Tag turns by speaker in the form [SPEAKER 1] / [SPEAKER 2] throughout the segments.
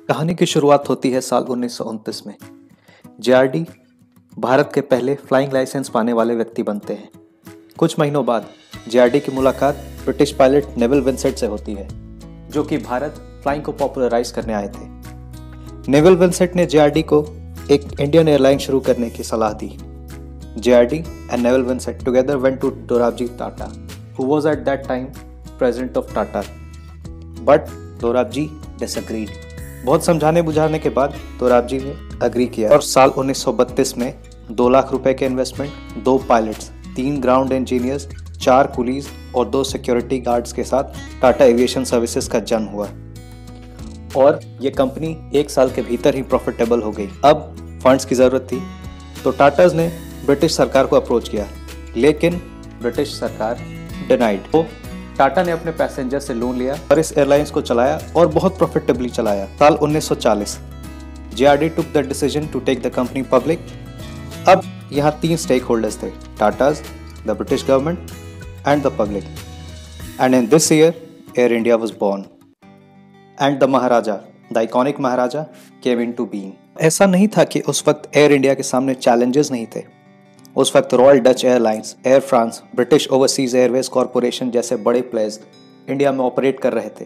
[SPEAKER 1] कहानी की शुरुआत होती है साल 1929 में। जेआरडी भारत के पहले फ्लाइंग लाइसेंस पाने वाले व्यक्ति बनते हैं। कुछ महीनों बाद जेआरडी की मुलाकात ब्रिटिश पायलट नेविल विंसेंट से होती है, जो कि भारत फ्लाइंग को पॉपुलराइज करने आए थे। नेविल विंसेंट ने जेआरडी को एक इंडियन एयरलाइन शुरू करने की सलाह दी। JRD and Neville Vincent together went to Dorabji Tata, who was at that time president of Tata, but Dorabji disagreed। बहुत समझाने बुझाने के बाद दोराबजी ने अग्री किया और साल 1932 में 2 लाख रुपए के investment, 2 pilots, 3 ground engineers, 4 Coolidge और 2 सिक्योरिटी गार्ड्स के साथ टाटा एविएशन सर्विसेज का जन्म हुआ और ये कंपनी 1 साल के भीतर ही प्रॉफिटेबल हो गई। अब फंड्स की जरूरत थी तो टाटाज ने ब्रिटिश सरकार को अप्रोच किया, लेकिन ब्रिटिश सरकार डिनाइड। तो टाटा ने अपने पैसेंजर से लोन लिया और इस एयरलाइंस को चलाया और बहुत प्रॉफिटेबली चलाया। साल 1940 JRD took the decision to take the company public. अब यहाँ 3 स्टेक होल्डर्स थे, Tatas, the British government and the public. And in this year Air India was born and the Maharaja, the iconic Maharaja came into being. ऐसा नहीं था कि उस वक्त air India के सामने चैलेंजेस नहीं थे। उस वक्त royal Dutch airlines, air France, British overseas Airways corporation जैसे बड़े प्लेयर्स इंडिया में ऑपरेट कर रहे थे।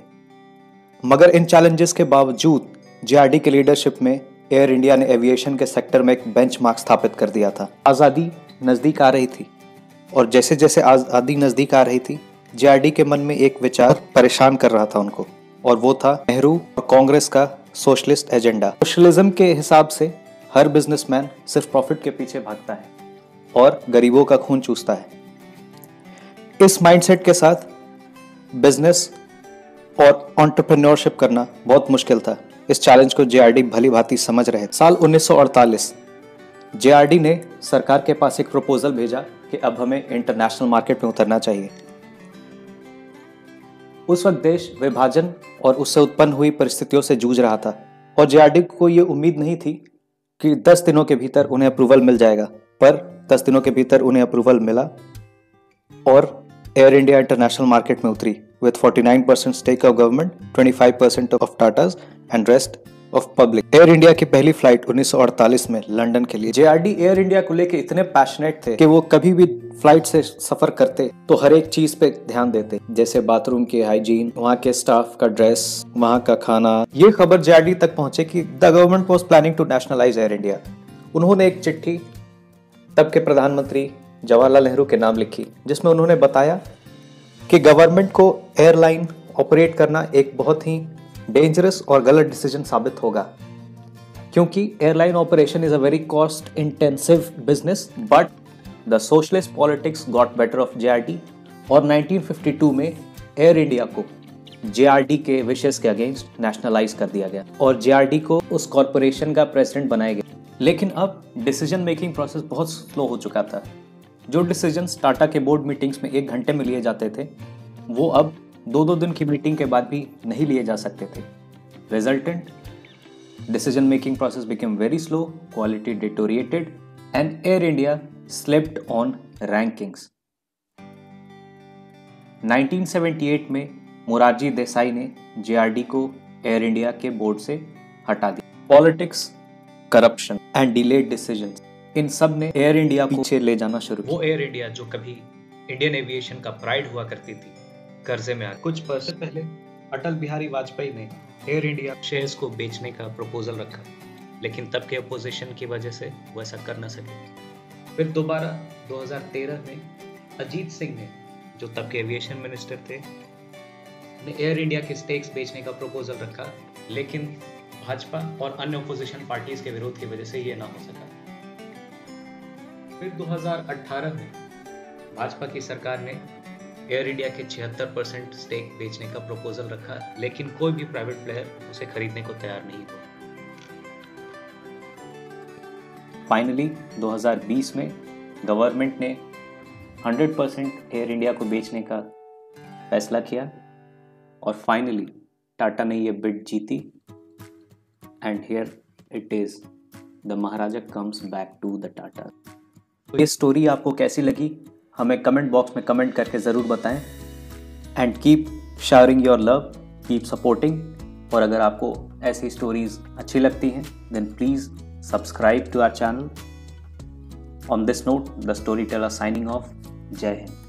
[SPEAKER 1] मगर इन चैलेंजेस के बावजूद जेआरडी के लीडरशिप में एयर इंडिया ने एविएशन के सेक्टर में एक बेंचमार्क स्थापित कर दिया था। आज़ादी नज़दीक आ रही थी और जैसे जैसे आज़ादी नज़दीक आ रही थी, जेआरडी के मन में एक विचार परेशान कर रहा था उनको, और वो था नेहरू और कांग्रेस का सोशलिस्ट एजेंडा। सोशलिज्म के हिसाब से हर बिजनेसमैन सिर्फ प्रॉफिट के पीछे भागता है और गरीबों का खून चूसता है। इस माइंडसेट के साथ बिजनेस और एंटरप्रेन्योरशिप करना बहुत मुश्किल था। इस चैलेंज को जेआरडी भली भांति समझ रहे थे। साल 1948 जेआरडी ने सरकार के पास एक प्रपोजल भेजा कि अब हमें इंटरनेशनल मार्केट में उतरना चाहिए। उस वक्त देश विभाजन और उससे उत्पन्न हुई परिस्थितियों से जूझ रहा था और जेआरडी को ये उम्मीद नहीं थी कि 10 दिनों के भीतर उन्हें अप्रूवल मिल जाएगा, पर 10 दिनों के भीतर उन्हें अप्रूवल मिला और एयर इंडिया इंटरनेशनल मार्केट में उतरी with 49% stake of government, 25% of Tatas and rest of public. Air India की पहली फ्लाइट 1948 में लंदन के लिए। जेआरडी एयर इंडिया को लेकर इतने पैशनेट थे कि वो कभी भी फ्लाइट से सफर करते तो हर एक चीज पे ध्यान देते, जैसे बाथरूम के हाइजीन, वहाँ के स्टाफ का ड्रेस, वहाँ का खाना। ये खबर जेआरडी तक पहुंचे कि the government was planning to nationalise Air India. उन्होंने एक चिट्ठी तब के प्रधानमंत्री जवाहरलाल नेहरू के नाम लिखी, जिसमें उन्होंने बताया कि गवर्नमेंट को एयरलाइन ऑपरेट करना एक बहुत ही डेंजरस और गलत डिसीजन साबित होगा, क्योंकि airline operation is a very cost intensive business. But the socialist politics got better of JRD और 1952 में एयर इंडिया को जेआरडी के विशेस के अगेंस्ट नेशनलाइज कर दिया गया और जेआरडी को उस कॉरपोरेशन का प्रेसिडेंट बनाया गया। लेकिन अब डिसीजन मेकिंग प्रोसेस बहुत स्लो हो चुका था। जो डिसीजंस टाटा के बोर्ड मीटिंग्स में 1 घंटे में लिए जाते थे, वो अब 2-2 दिन की मीटिंग के बाद भी नहीं लिए जा सकते थे। Resultant decision making process became very slow, quality deteriorated and air India slipped on rankings. 1978 में मोरारजी देसाई ने जेआरडी को एयर इंडिया के बोर्ड से हटा दिया। Politics, corruption and delayed decisions, इन सब ने एयर इंडिया को पीछे ले जाना शुरू किया।
[SPEAKER 2] वो एयर इंडिया जो कभी इंडियन एविएशन का प्राइड हुआ करती थी, कर्जे में आ। कुछ वर्ष पहले अटल बिहारी वाजपेयी ने एयर इंडिया शेयर्स को बेचने का प्रपोजल रखा, लेकिन तब के अपोजिशन की वजह से वो ऐसा कर न सके। फिर दोबारा 2013 में अजीत सिंह ने, जो तब के एविएशन मिनिस्टर थे, ने एयर इंडिया के स्टेक्स बेचने का प्रपोजल रखा, लेकिन भाजपा और अन्य अपोजिशन पार्टीज के विरोध की वजह से ये ना हो सका। फिर 2018 में भाजपा की सरकार ने एयर इंडिया के 76% स्टेक बेचने का प्रपोजल रखा, लेकिन कोई भी प्राइवेट प्लेयर उसे खरीदने को तैयार नहीं हुआ।
[SPEAKER 1] फाइनली 2020 में गवर्नमेंट ने 100% एयर इंडिया को बेचने का फैसला किया और फाइनली टाटा ने ये बिड जीती। And here it is, the Maharaja comes back to the Tata. ये स्टोरी आपको कैसी लगी हमें कमेंट बॉक्स में कमेंट करके ज़रूर बताएं। And keep sharing your love, keep supporting. और अगर आपको ऐसी स्टोरीज अच्छी लगती हैं then please subscribe to our channel. On this note the story teller signing off. जय हिंद।